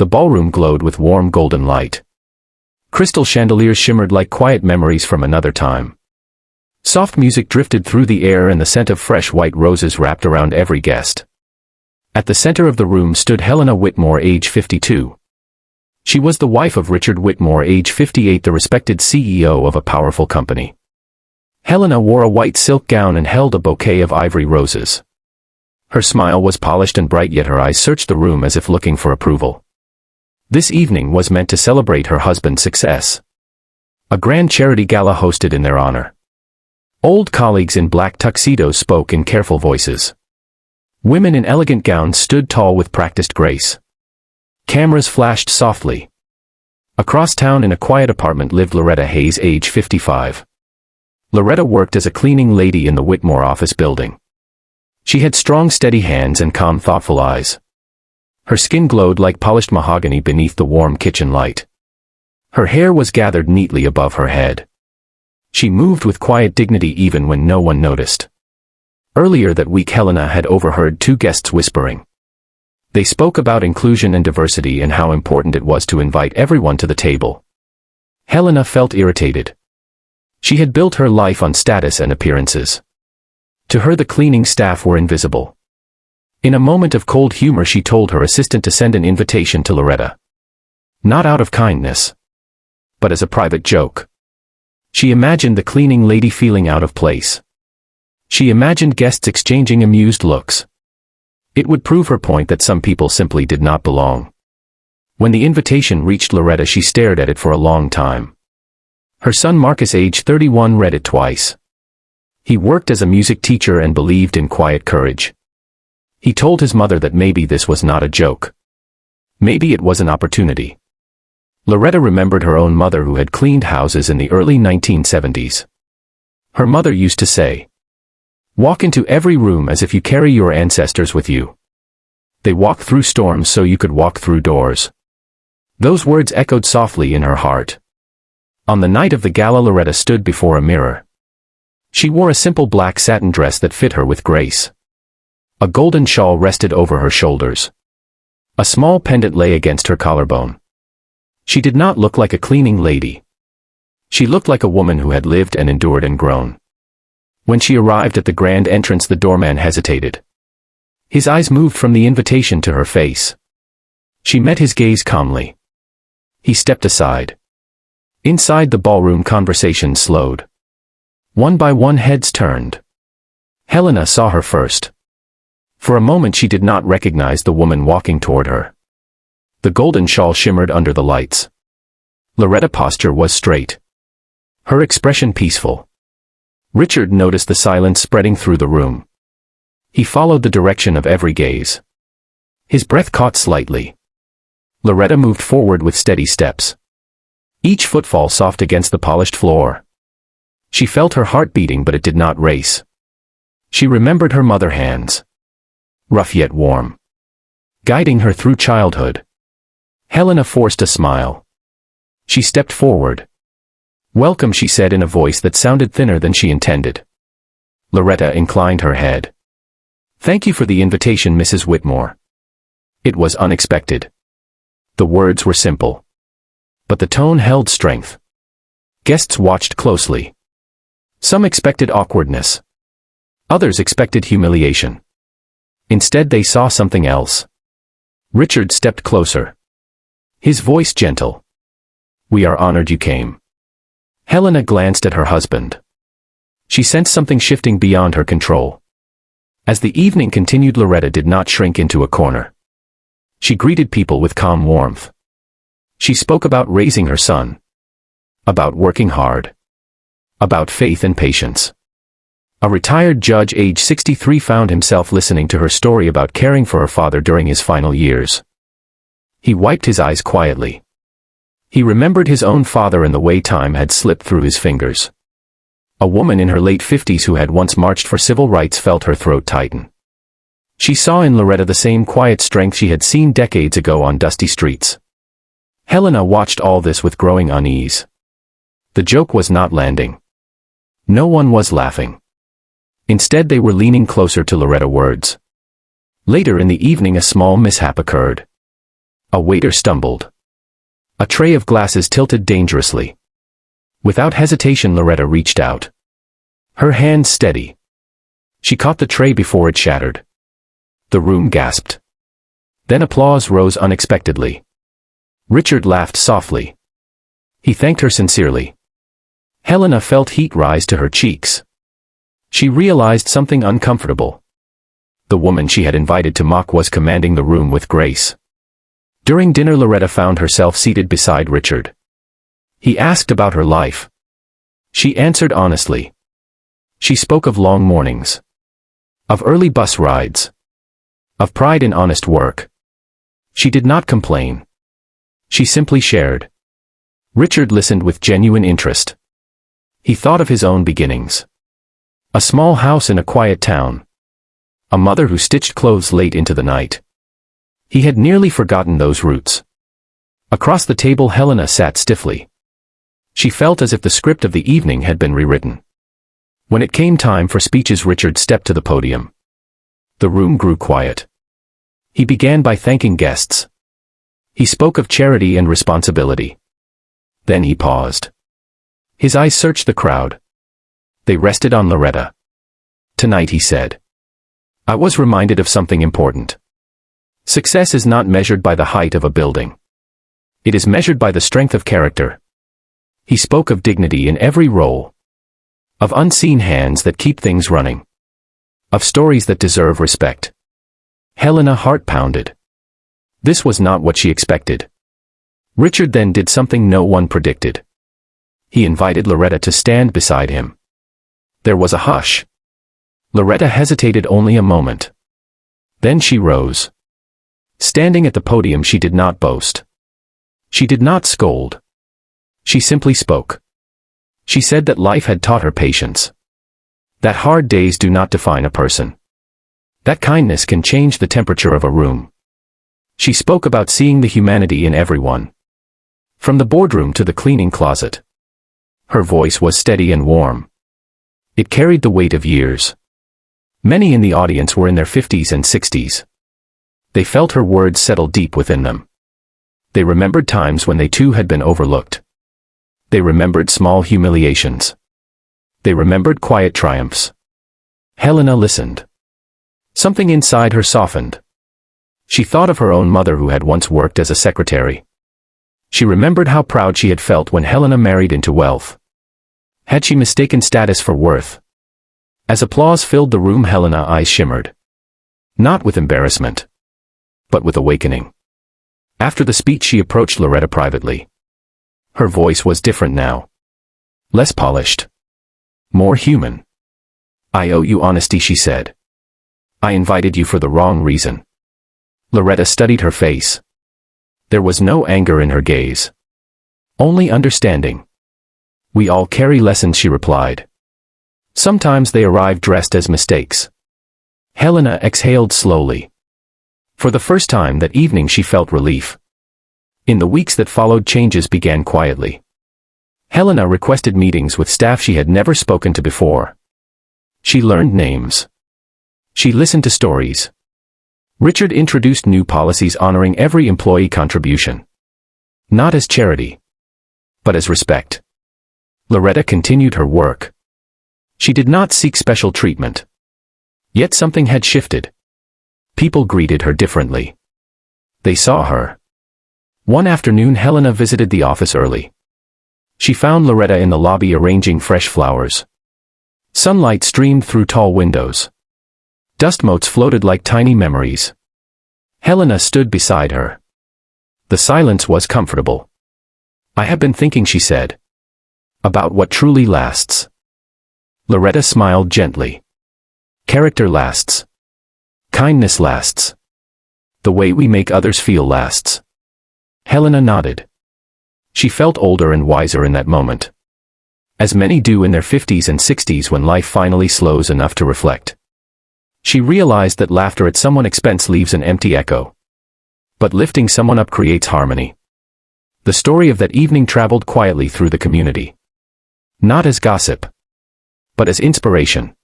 The ballroom glowed with warm golden light. Crystal chandeliers shimmered like quiet memories from another time. Soft music drifted through the air and the scent of fresh white roses wrapped around every guest. At the center of the room stood Helena Whitmore, age 52. She was the wife of Richard Whitmore, age 58, the respected CEO of a powerful company. Helena wore a white silk gown and held a bouquet of ivory roses. Her smile was polished and bright, yet her eyes searched the room as if looking for approval. This evening was meant to celebrate her husband's success. A grand charity gala hosted in their honor. Old colleagues in black tuxedos spoke in careful voices. Women in elegant gowns stood tall with practiced grace. Cameras flashed softly. Across town in a quiet apartment lived Loretta Hayes, age 55. Loretta worked as a cleaning lady in the Whitmore office building. She had strong, steady hands and calm, thoughtful eyes. Her skin glowed like polished mahogany beneath the warm kitchen light. Her hair was gathered neatly above her head. She moved with quiet dignity even when no one noticed. Earlier that week, Helena had overheard two guests whispering. They spoke about inclusion and diversity and how important it was to invite everyone to the table. Helena felt irritated. She had built her life on status and appearances. To her, the cleaning staff were invisible. In a moment of cold humor, she told her assistant to send an invitation to Loretta. Not out of kindness, but as a private joke. She imagined the cleaning lady feeling out of place. She imagined guests exchanging amused looks. It would prove her point that some people simply did not belong. When the invitation reached Loretta, she stared at it for a long time. Her son Marcus, age 31, read it twice. He worked as a music teacher and believed in quiet courage. He told his mother that maybe this was not a joke. Maybe it was an opportunity. Loretta remembered her own mother, who had cleaned houses in the early 1970s. Her mother used to say, "Walk into every room as if you carry your ancestors with you. They walked through storms so you could walk through doors." Those words echoed softly in her heart. On the night of the gala, Loretta stood before a mirror. She wore a simple black satin dress that fit her with grace. A golden shawl rested over her shoulders. A small pendant lay against her collarbone. She did not look like a cleaning lady. She looked like a woman who had lived and endured and grown. When she arrived at the grand entrance, the doorman hesitated. His eyes moved from the invitation to her face. She met his gaze calmly. He stepped aside. Inside the ballroom, conversation slowed. One by one, heads turned. Helena saw her first. For a moment she did not recognize the woman walking toward her. The golden shawl shimmered under the lights. Loretta's posture was straight. Her expression peaceful. Richard noticed the silence spreading through the room. He followed the direction of every gaze. His breath caught slightly. Loretta moved forward with steady steps. Each footfall soft against the polished floor. She felt her heart beating, but it did not race. She remembered her mother's hands. Rough yet warm. Guiding her through childhood. Helena forced a smile. She stepped forward. "Welcome," she said in a voice that sounded thinner than she intended. Loretta inclined her head. "Thank you for the invitation, Mrs. Whitmore." It was unexpected. The words were simple. But the tone held strength. Guests watched closely. Some expected awkwardness. Others expected humiliation. Instead, they saw something else. Richard stepped closer. His voice gentle. "We are honored you came." Helena glanced at her husband. She sensed something shifting beyond her control. As the evening continued, Loretta did not shrink into a corner. She greeted people with calm warmth. She spoke about raising her son. About working hard. About faith and patience. A retired judge, age 63, found himself listening to her story about caring for her father during his final years. He wiped his eyes quietly. He remembered his own father and the way time had slipped through his fingers. A woman in her late 50s who had once marched for civil rights felt her throat tighten. She saw in Loretta the same quiet strength she had seen decades ago on dusty streets. Helena watched all this with growing unease. The joke was not landing. No one was laughing. Instead, they were leaning closer to Loretta's words. Later in the evening, a small mishap occurred. A waiter stumbled. A tray of glasses tilted dangerously. Without hesitation, Loretta reached out. Her hands steady. She caught the tray before it shattered. The room gasped. Then applause rose unexpectedly. Richard laughed softly. He thanked her sincerely. Helena felt heat rise to her cheeks. She realized something uncomfortable. The woman she had invited to mock was commanding the room with grace. During dinner, Loretta found herself seated beside Richard. He asked about her life. She answered honestly. She spoke of long mornings. Of early bus rides. Of pride in honest work. She did not complain. She simply shared. Richard listened with genuine interest. He thought of his own beginnings. A small house in a quiet town. A mother who stitched clothes late into the night. He had nearly forgotten those roots. Across the table, Helena sat stiffly. She felt as if the script of the evening had been rewritten. When it came time for speeches, Richard stepped to the podium. The room grew quiet. He began by thanking guests. He spoke of charity and responsibility. Then he paused. His eyes searched the crowd. They rested on Loretta. Tonight, he said, I was reminded of something important. Success is not measured by the height of a building. It is measured by the strength of character. He spoke of dignity in every role. Of unseen hands that keep things running. Of stories that deserve respect. Helena's heart pounded. This was not what she expected. Richard then did something no one predicted. He invited Loretta to stand beside him. There was a hush. Loretta hesitated only a moment. Then she rose. Standing at the podium, she did not boast. She did not scold. She simply spoke. She said that life had taught her patience. That hard days do not define a person. That kindness can change the temperature of a room. She spoke about seeing the humanity in everyone. From the boardroom to the cleaning closet. Her voice was steady and warm. It carried the weight of years. Many in the audience were in their 50s and 60s. They felt her words settle deep within them. They remembered times when they too had been overlooked. They remembered small humiliations. They remembered quiet triumphs. Helena listened. Something inside her softened. She thought of her own mother who had once worked as a secretary. She remembered how proud she had felt when Helena married into wealth. Had she mistaken status for worth? As applause filled the room, Helena's eyes shimmered. Not with embarrassment, but with awakening. After the speech, she approached Loretta privately. Her voice was different now. Less polished. More human. I owe you honesty, she said. I invited you for the wrong reason. Loretta studied her face. There was no anger in her gaze. Only understanding. We all carry lessons, she replied. Sometimes they arrive dressed as mistakes. Helena exhaled slowly. For the first time that evening, she felt relief. In the weeks that followed, changes began quietly. Helena requested meetings with staff she had never spoken to before. She learned names. She listened to stories. Richard introduced new policies honoring every employee contribution. Not as charity, but as respect. Loretta continued her work. She did not seek special treatment. Yet something had shifted. People greeted her differently. They saw her. One afternoon, Helena visited the office early. She found Loretta in the lobby arranging fresh flowers. Sunlight streamed through tall windows. Dust motes floated like tiny memories. Helena stood beside her. The silence was comfortable. I have been thinking, she said. About what truly lasts. Loretta smiled gently. Character lasts. Kindness lasts. The way we make others feel lasts. Helena nodded. She felt older and wiser in that moment. As many do in their 50s and 60s when life finally slows enough to reflect. She realized that laughter at someone's expense leaves an empty echo. But lifting someone up creates harmony. The story of that evening traveled quietly through the community. Not as gossip, but as inspiration.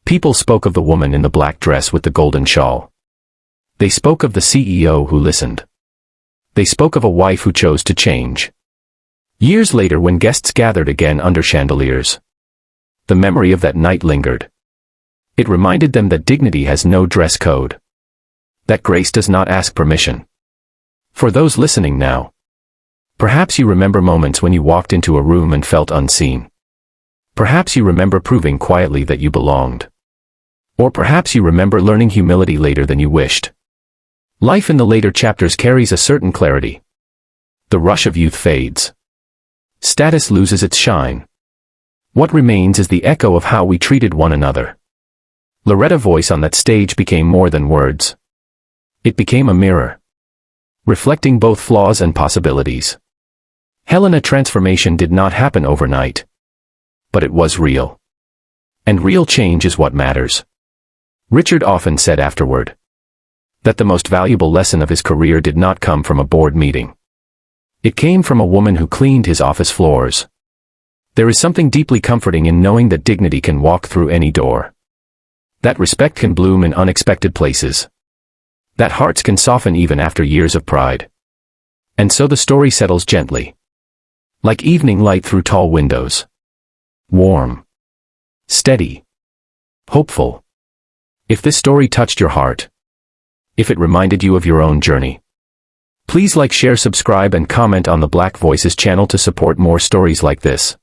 People spoke of the woman in the black dress with the golden shawl. They spoke of the CEO who listened. They spoke of a wife who chose to change. Years later, when guests gathered again under chandeliers, the memory of that night lingered. It reminded them that dignity has no dress code, that grace does not ask permission. For those listening now, perhaps you remember moments when you walked into a room and felt unseen. Perhaps you remember proving quietly that you belonged. Or perhaps you remember learning humility later than you wished. Life in the later chapters carries a certain clarity. The rush of youth fades. Status loses its shine. What remains is the echo of how we treated one another. Loretta's voice on that stage became more than words. It became a mirror, reflecting both flaws and possibilities. Helena's transformation did not happen overnight, but it was real. And real change is what matters. Richard often said afterward that the most valuable lesson of his career did not come from a board meeting. It came from a woman who cleaned his office floors. There is something deeply comforting in knowing that dignity can walk through any door, that respect can bloom in unexpected places, that hearts can soften even after years of pride. And so the story settles gently, like evening light through tall windows. Warm, steady, hopeful. If this story touched your heart, if it reminded you of your own journey, please like, share, subscribe, and comment on the Black Voices channel to support more stories like this.